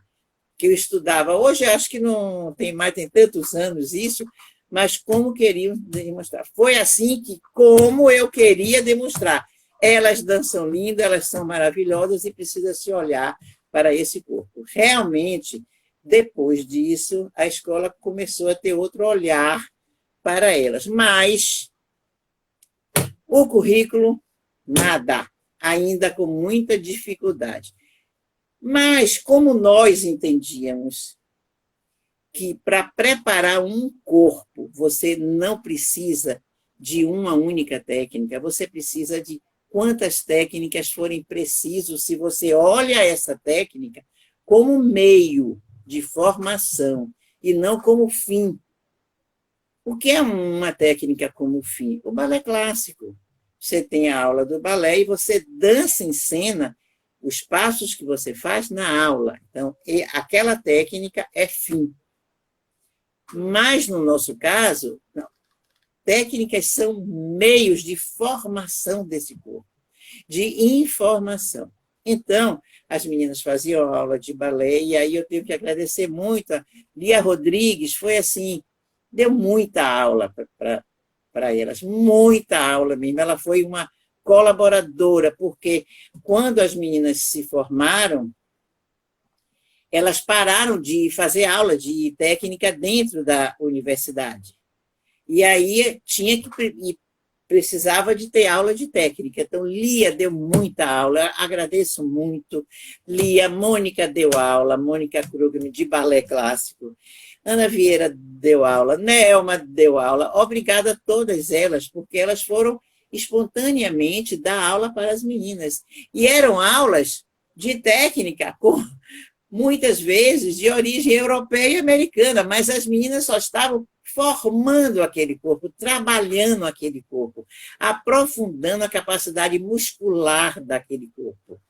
que eu estudava, hoje acho que não tem mais, tem tantos anos isso, mas como queríamos demonstrar. Foi assim como eu queria demonstrar. Elas dançam lindo, elas são maravilhosas e precisa se olhar para esse corpo. Realmente, depois disso, a escola começou a ter outro olhar para elas. Mas o currículo, nada, ainda com muita dificuldade. Mas, como nós entendíamos que para preparar um corpo, você não precisa de uma única técnica, você precisa de quantas técnicas forem precisas, se você olha essa técnica como meio de formação e não como fim. O que é uma técnica como fim? O balé clássico. Você tem a aula do balé e você dança em cena os passos que você faz na aula. Então, aquela técnica é fim. Mas, no nosso caso, não. Técnicas são meios de formação desse corpo, de informação. Então, as meninas faziam aula de balé, e aí eu tenho que agradecer muito. A Lia Rodrigues foi assim, deu muita aula para elas, muita aula mesmo. Ela foi uma colaboradora, porque quando as meninas se formaram, elas pararam de fazer aula de técnica dentro da universidade. E aí precisava de ter aula de técnica. Então, Lia deu muita aula, agradeço muito. Lia, Mônica deu aula, Mônica Krugman, de balé clássico. Ana Vieira deu aula, Nelma deu aula. Obrigada a todas elas, porque elas foram espontaneamente dar aula para as meninas. E eram aulas de técnica, muitas vezes de origem europeia e americana, mas as meninas só estavam formando aquele corpo, trabalhando aquele corpo, aprofundando a capacidade muscular daquele corpo,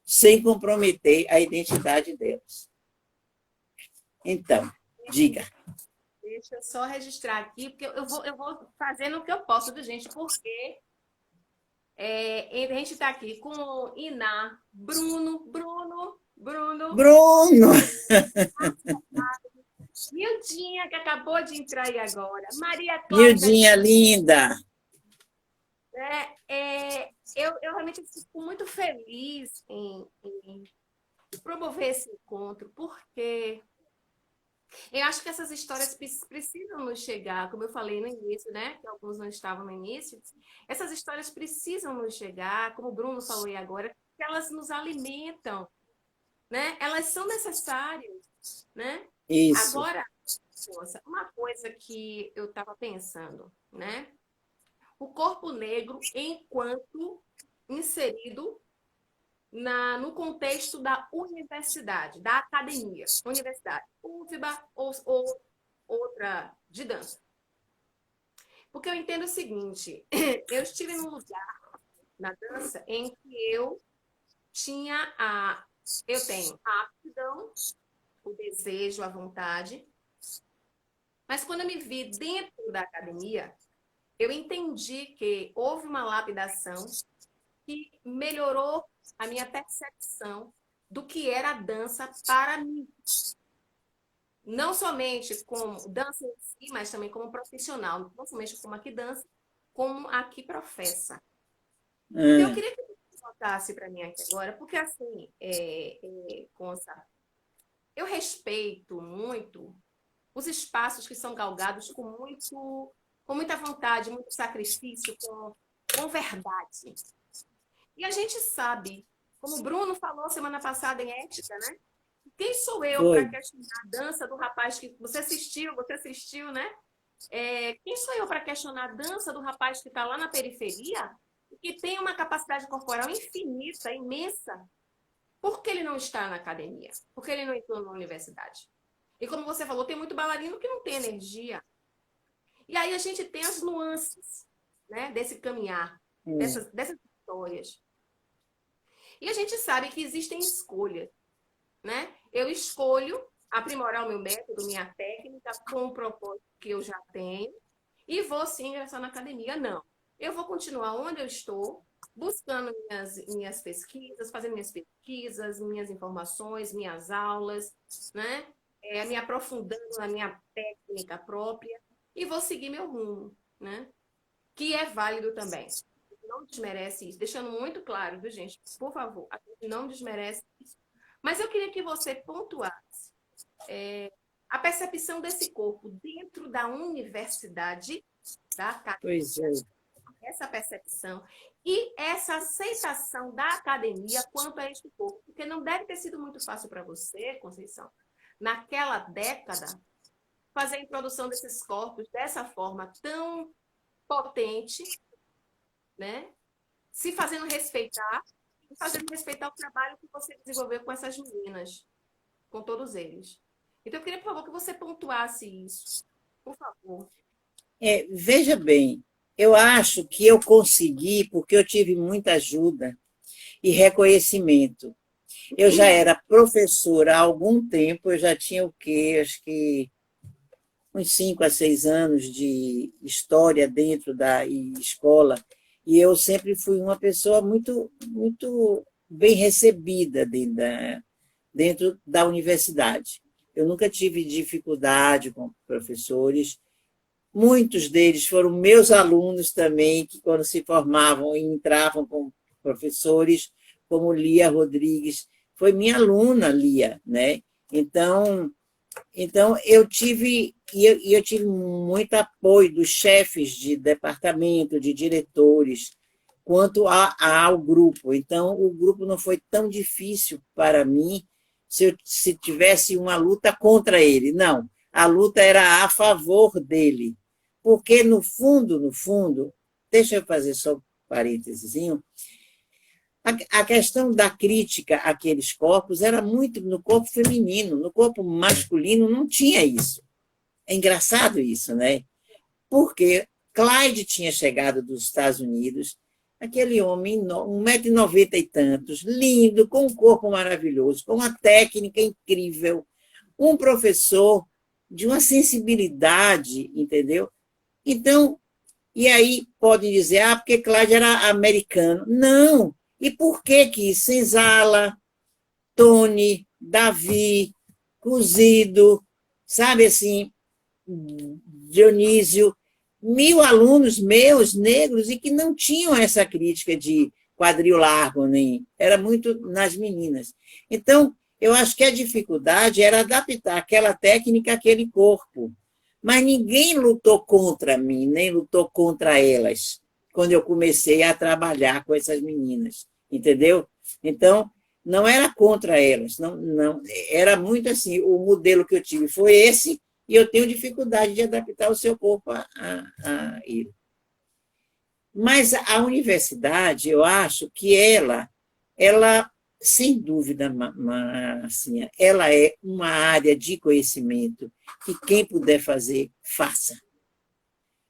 sem comprometer a identidade delas. Então, diga. Deixa eu só registrar aqui, porque eu vou fazendo o que eu posso, do gente, porque a gente está aqui com Iná, Bruno, Mildinha, que acabou de entrar aí agora, Maria Clara. Mildinha, linda. Eu realmente fico muito feliz em promover esse encontro, porque Eu acho que essas histórias precisam nos chegar, como eu falei no início, né? Que alguns não estavam no início. Essas histórias precisam nos chegar, como o Bruno falou aí agora, que elas nos alimentam, né? Elas são necessárias, né? Isso. Agora, moça, uma coisa que eu estava pensando, né? O corpo negro enquanto inserido no contexto da universidade, da academia, universidade, UFBA ou outra de dança. Porque eu entendo o seguinte, eu estive num lugar na dança em que eu tenho a aptidão, o desejo, a vontade, mas quando eu me vi dentro da academia, eu entendi que houve uma lapidação que melhorou a minha percepção do que era a dança para mim. Não somente como dança em si, mas também como profissional. Não somente como a que dança, como a que professa. Então, eu queria que você contasse para mim aqui agora, porque assim, Consa, eu respeito muito os espaços que são galgados com muita vontade, muito sacrifício, com verdade. E a gente sabe, como o Bruno falou semana passada em ética, né? Quem sou eu para Foi. questionar a dança do rapaz que você assistiu, né? Quem sou eu para questionar a dança do rapaz que está lá na periferia, que tem uma capacidade corporal infinita, imensa? Por que ele não está na academia? Por que ele não entrou na universidade? E como você falou, tem muito bailarino que não tem energia. E aí a gente tem as nuances, né, desse caminhar, dessas histórias. E a gente sabe que existem escolhas, né? Eu escolho aprimorar o meu método, minha técnica, com o propósito que eu já tenho, e vou sim ingressar na academia. Não. Eu vou continuar onde eu estou, buscando minhas pesquisas, fazendo minhas pesquisas, minhas informações, minhas aulas, né? Me aprofundando na minha técnica própria, e vou seguir meu rumo, né? Que é válido também. Não desmerece isso, deixando muito claro, viu, gente? Por favor, a gente não desmerece isso. Mas eu queria que você pontuasse a percepção desse corpo dentro da universidade, da academia, Pois é. essa percepção e essa aceitação da academia quanto a este corpo, porque não deve ter sido muito fácil para você, Conceição, naquela década, fazer a introdução desses corpos dessa forma tão potente, né? Se fazendo respeitar e fazendo respeitar o trabalho que você desenvolveu com essas meninas, com todos eles. Então, eu queria, por favor, que você pontuasse isso. Por favor. Veja bem, eu acho que eu consegui porque eu tive muita ajuda e reconhecimento. Eu já era professora há algum tempo, eu já tinha o quê? Acho que uns 5 a 6 anos de história dentro da escola, e eu sempre fui uma pessoa muito, muito bem recebida dentro da universidade. Eu nunca tive dificuldade com professores. Muitos deles foram meus alunos também, que quando se formavam e entravam como professores, como Lia Rodrigues, foi minha aluna, Lia, né? Então eu tive muito apoio dos chefes de departamento, de diretores, quanto ao grupo. Então, o grupo não foi tão difícil para mim se tivesse uma luta contra ele. Não, a luta era a favor dele. Porque, no fundo, deixa eu fazer só um parênteses, a questão da crítica àqueles corpos era muito no corpo feminino, no corpo masculino não tinha isso. É engraçado isso, né? Porque Clyde tinha chegado dos Estados Unidos, aquele homem, 1,90 m e tantos, lindo, com um corpo maravilhoso, com uma técnica incrível, um professor de uma sensibilidade, entendeu? Então, e aí podem dizer, porque Clyde era americano. Não! E por que Senzala, Tony, Davi, Cozido, sabe assim, Dionísio, 1000 alunos meus, negros, e que não tinham essa crítica de quadril largo, nem era muito nas meninas. Então, Eu acho que a dificuldade era adaptar aquela técnica àquele corpo. Mas ninguém lutou contra mim, nem lutou contra elas, quando eu comecei a trabalhar com essas meninas, entendeu? Então, não era contra elas, não, era muito assim, o modelo que eu tive foi esse, e eu tenho dificuldade de adaptar o seu corpo a ele. Mas a universidade, eu acho que ela sem dúvida, assim, ela é uma área de conhecimento que quem puder fazer, faça.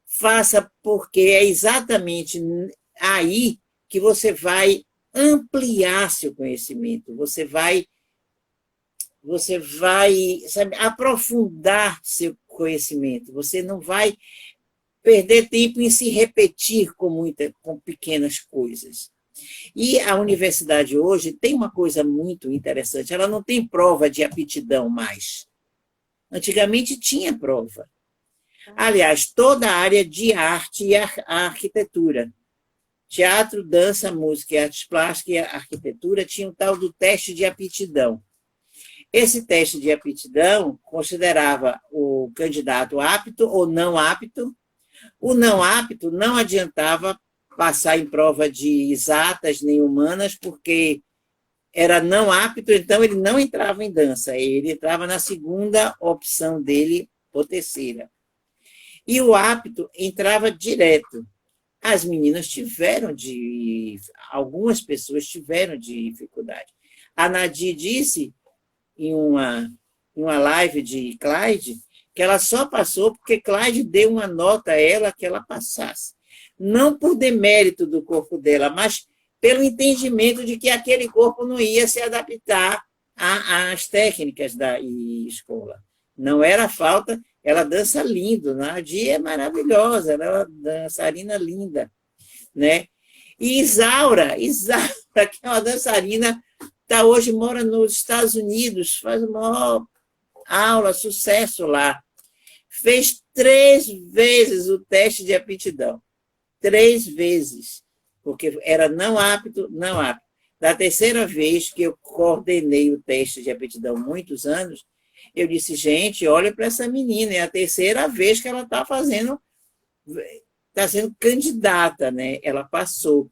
Faça, porque é exatamente aí que você vai ampliar seu conhecimento, você vai, sabe, aprofundar seu conhecimento, você não vai perder tempo em se repetir com pequenas coisas. E a universidade hoje tem uma coisa muito interessante, ela não tem prova de aptidão mais. Antigamente tinha prova. Aliás, toda a área de arte e a arquitetura. Teatro, dança, música, artes plásticas e arquitetura tinha o tal do teste de aptidão. Esse teste de aptidão considerava o candidato apto ou não apto. O não apto não adiantava passar em prova de exatas nem humanas, porque era não apto, então ele não entrava em dança, ele entrava na segunda opção dele, ou terceira. E o apto entrava direto. As meninas algumas pessoas tiveram dificuldade. A Nadir disse em uma live de Clyde que ela só passou porque Clyde deu uma nota a ela que ela passasse. Não por demérito do corpo dela, mas pelo entendimento de que aquele corpo não ia se adaptar às técnicas da escola. Não era falta, ela dança lindo, Nadia é maravilhosa, ela é uma dançarina linda, né? E Isaura, que é uma dançarina, hoje mora nos Estados Unidos, faz uma aula, sucesso lá. Fez 3 vezes o teste de aptidão. 3 vezes, porque era não apto, não apto. Da terceira vez que eu coordenei o teste de aptidão, muitos anos, eu disse, gente, olha para essa menina, é a terceira vez que ela está sendo candidata, né? Ela passou.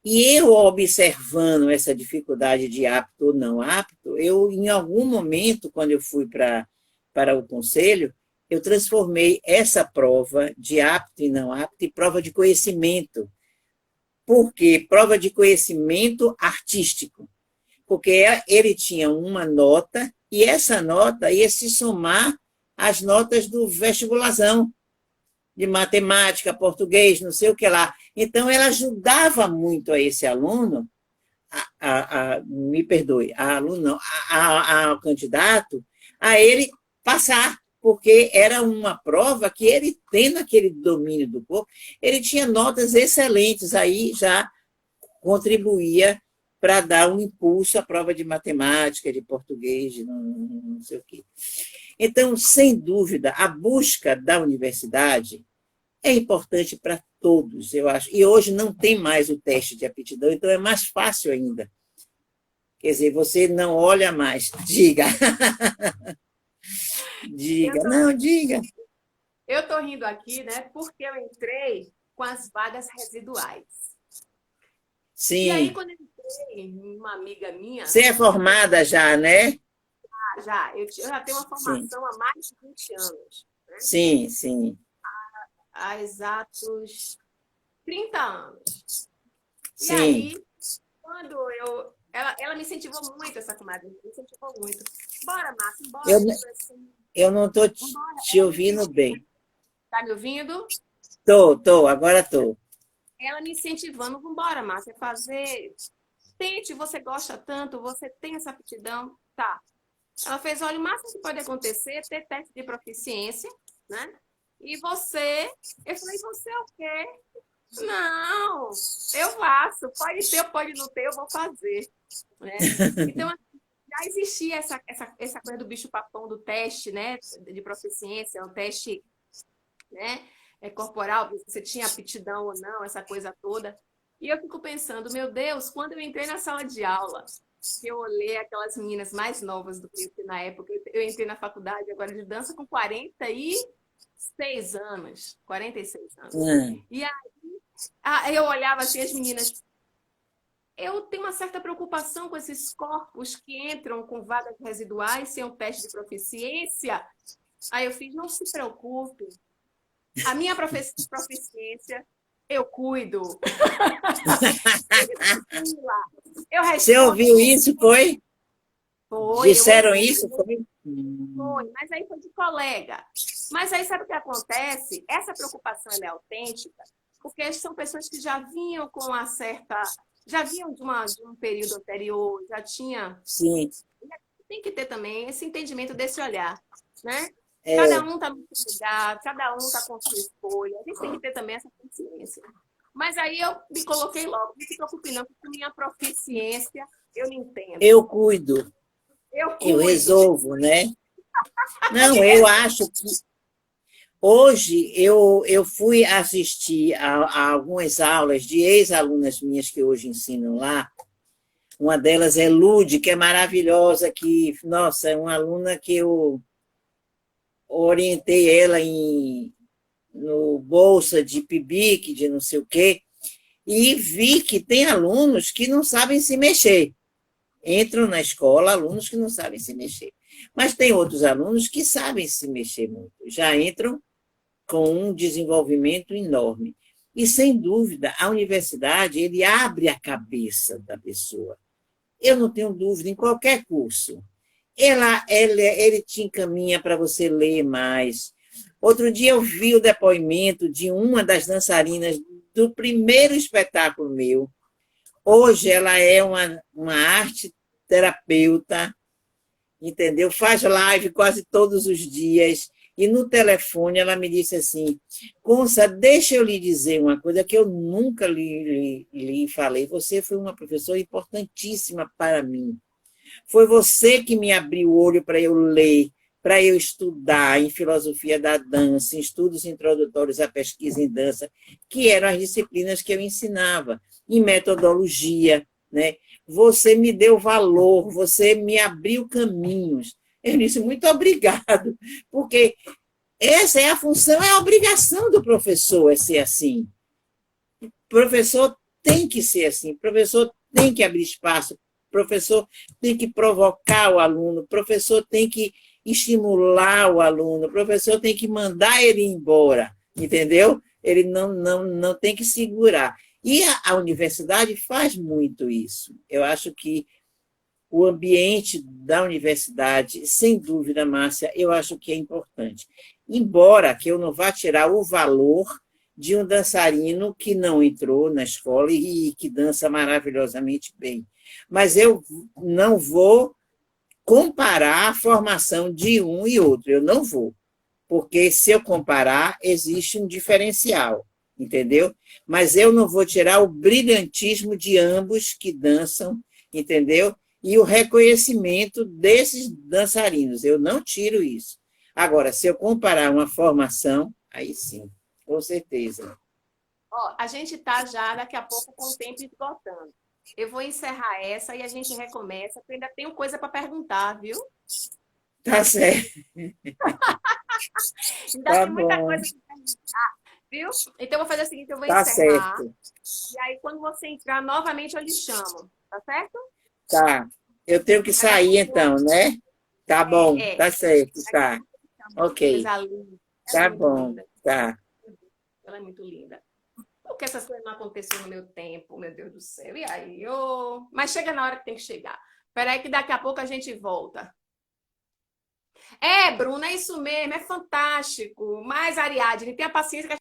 E eu, observando essa dificuldade de apto ou não apto, em algum momento, quando eu fui para o conselho, eu transformei essa prova de apto e não apto em prova de conhecimento. Por quê? Prova de conhecimento artístico. Porque ele tinha uma nota, e essa nota ia se somar às notas do vestibulação, de matemática, português, não sei o que lá. Então, ela ajudava muito a esse aluno, me perdoe, a aluno não, ao candidato, a ele passar, porque era uma prova que ele, tendo aquele domínio do corpo, ele tinha notas excelentes, aí já contribuía para dar um impulso à prova de matemática, de português, de não sei o quê. Então, sem dúvida, a busca da universidade é importante para todos, eu acho. E hoje não tem mais o teste de aptidão, então é mais fácil ainda. Quer dizer, você não olha mais. Diga. Diga. Não, diga. Eu estou rindo aqui, né? Porque eu entrei com as vagas residuais. Sim. E aí, quando eu entrei, uma amiga minha... Você é formada já, né? Já. Eu já tenho uma formação há mais de 20 anos. Né? Sim, sim. Há exatos 30 anos. Sim. E aí, quando ela me incentivou muito, essa comadre, me incentivou muito. Bora, Márcia, bora. Eu não estou te ouvindo bem. Está me ouvindo? Agora estou. Ela me incentivando, vambora, Márcia, fazer... Tente, você gosta tanto, você tem essa aptidão, tá. Ela fez, olha, o máximo que pode acontecer é ter teste de proficiência, né? E você... Eu falei, você é o quê? Não, eu faço. Pode ter, pode não ter, eu vou fazer. Né? Então, já existia essa coisa do bicho-papão do teste, né? De proficiência, um teste, né? Corporal, você tinha aptidão ou não, essa coisa toda. E eu fico pensando, meu Deus, quando eu entrei na sala de aula, que eu olhei aquelas meninas mais novas do que eu na época. Eu entrei na faculdade agora de dança com 46 anos. 46 anos. E aí eu olhava assim as meninas. Eu tenho uma certa preocupação com esses corpos que entram com vagas residuais sem um teste de proficiência. Aí eu fiz, não se preocupe. A minha proficiência, eu cuido. Você ouviu isso, foi? Foi. Disseram isso, foi? Foi, mas aí foi de colega. Mas aí sabe o que acontece? Essa preocupação ela é autêntica, porque são pessoas que já vinham com uma certa... Já vinham de um período anterior, já tinha... Sim. Tem que ter também esse entendimento desse olhar, né? Cada um está muito ligado, cada um está com sua escolha. A gente tem que ter também essa consciência. Mas aí eu me coloquei logo, não se preocupe não, porque minha proficiência eu não entendo. Eu cuido. Eu resolvo, né? Não, eu acho que hoje eu fui assistir a algumas aulas de ex-alunas minhas que hoje ensinam lá. Uma delas é Lude, que é maravilhosa, que, nossa, é uma aluna que eu orientei ela no bolsa de PIBIC, de não sei o quê, e vi que tem alunos que não sabem se mexer. Entram na escola alunos que não sabem se mexer. Mas tem outros alunos que sabem se mexer muito, já entram com um desenvolvimento enorme. E, sem dúvida, a universidade ele abre a cabeça da pessoa. Eu não tenho dúvida, em qualquer curso. Ele te encaminha para você ler mais. Outro dia eu vi o depoimento de uma das dançarinas do primeiro espetáculo meu. Hoje ela é uma arte terapeuta, entendeu? Faz live quase todos os dias. E no telefone ela me disse assim, Consa, deixa eu lhe dizer uma coisa que eu nunca lhe falei. Você foi uma professora importantíssima para mim. Foi você que me abriu o olho para eu ler, para eu estudar em filosofia da dança, em estudos introdutórios à pesquisa em dança, que eram as disciplinas que eu ensinava, em metodologia, né? Você me deu valor, você me abriu caminhos. Eu disse, muito obrigado, porque essa é a função, é a obrigação do professor, é ser assim. O professor tem que ser assim, o professor tem que abrir espaço, o professor tem que provocar o aluno, o professor tem que estimular o aluno, o professor tem que mandar ele embora, entendeu? Ele não tem que segurar. E a universidade faz muito isso. Eu acho que o ambiente da universidade, sem dúvida, Márcia, eu acho que é importante. Embora que eu não vá tirar o valor de um dançarino que não entrou na escola e que dança maravilhosamente bem. Mas eu não vou comparar a formação de um e outro, eu não vou. Porque se eu comparar, existe um diferencial, entendeu? Mas eu não vou tirar o brilhantismo de ambos que dançam, entendeu? E o reconhecimento desses dançarinos. Eu não tiro isso. Agora, se eu comparar uma formação, aí sim, com certeza. Ó, a gente está já, daqui a pouco, com o tempo esgotando. Eu vou encerrar essa e a gente recomeça, porque eu ainda tenho coisa para perguntar, viu? Tá certo. Ainda tem muita coisa para perguntar, viu? Então, eu vou fazer o seguinte, eu vou encerrar. Certo. E aí, quando você entrar novamente, eu lhe chamo. Tá certo? Tá. Eu tenho que sair, então, né? Tá bom, tá certo, tá. Ok. Tá bom, tá. Ela é muito linda. Por que essas coisas não aconteceram no meu tempo, meu Deus do céu? E aí? Mas chega na hora que tem que chegar. Espera aí que daqui a pouco a gente volta. Bruna, é isso mesmo, é fantástico. Mas, Ariadne, tenha paciência que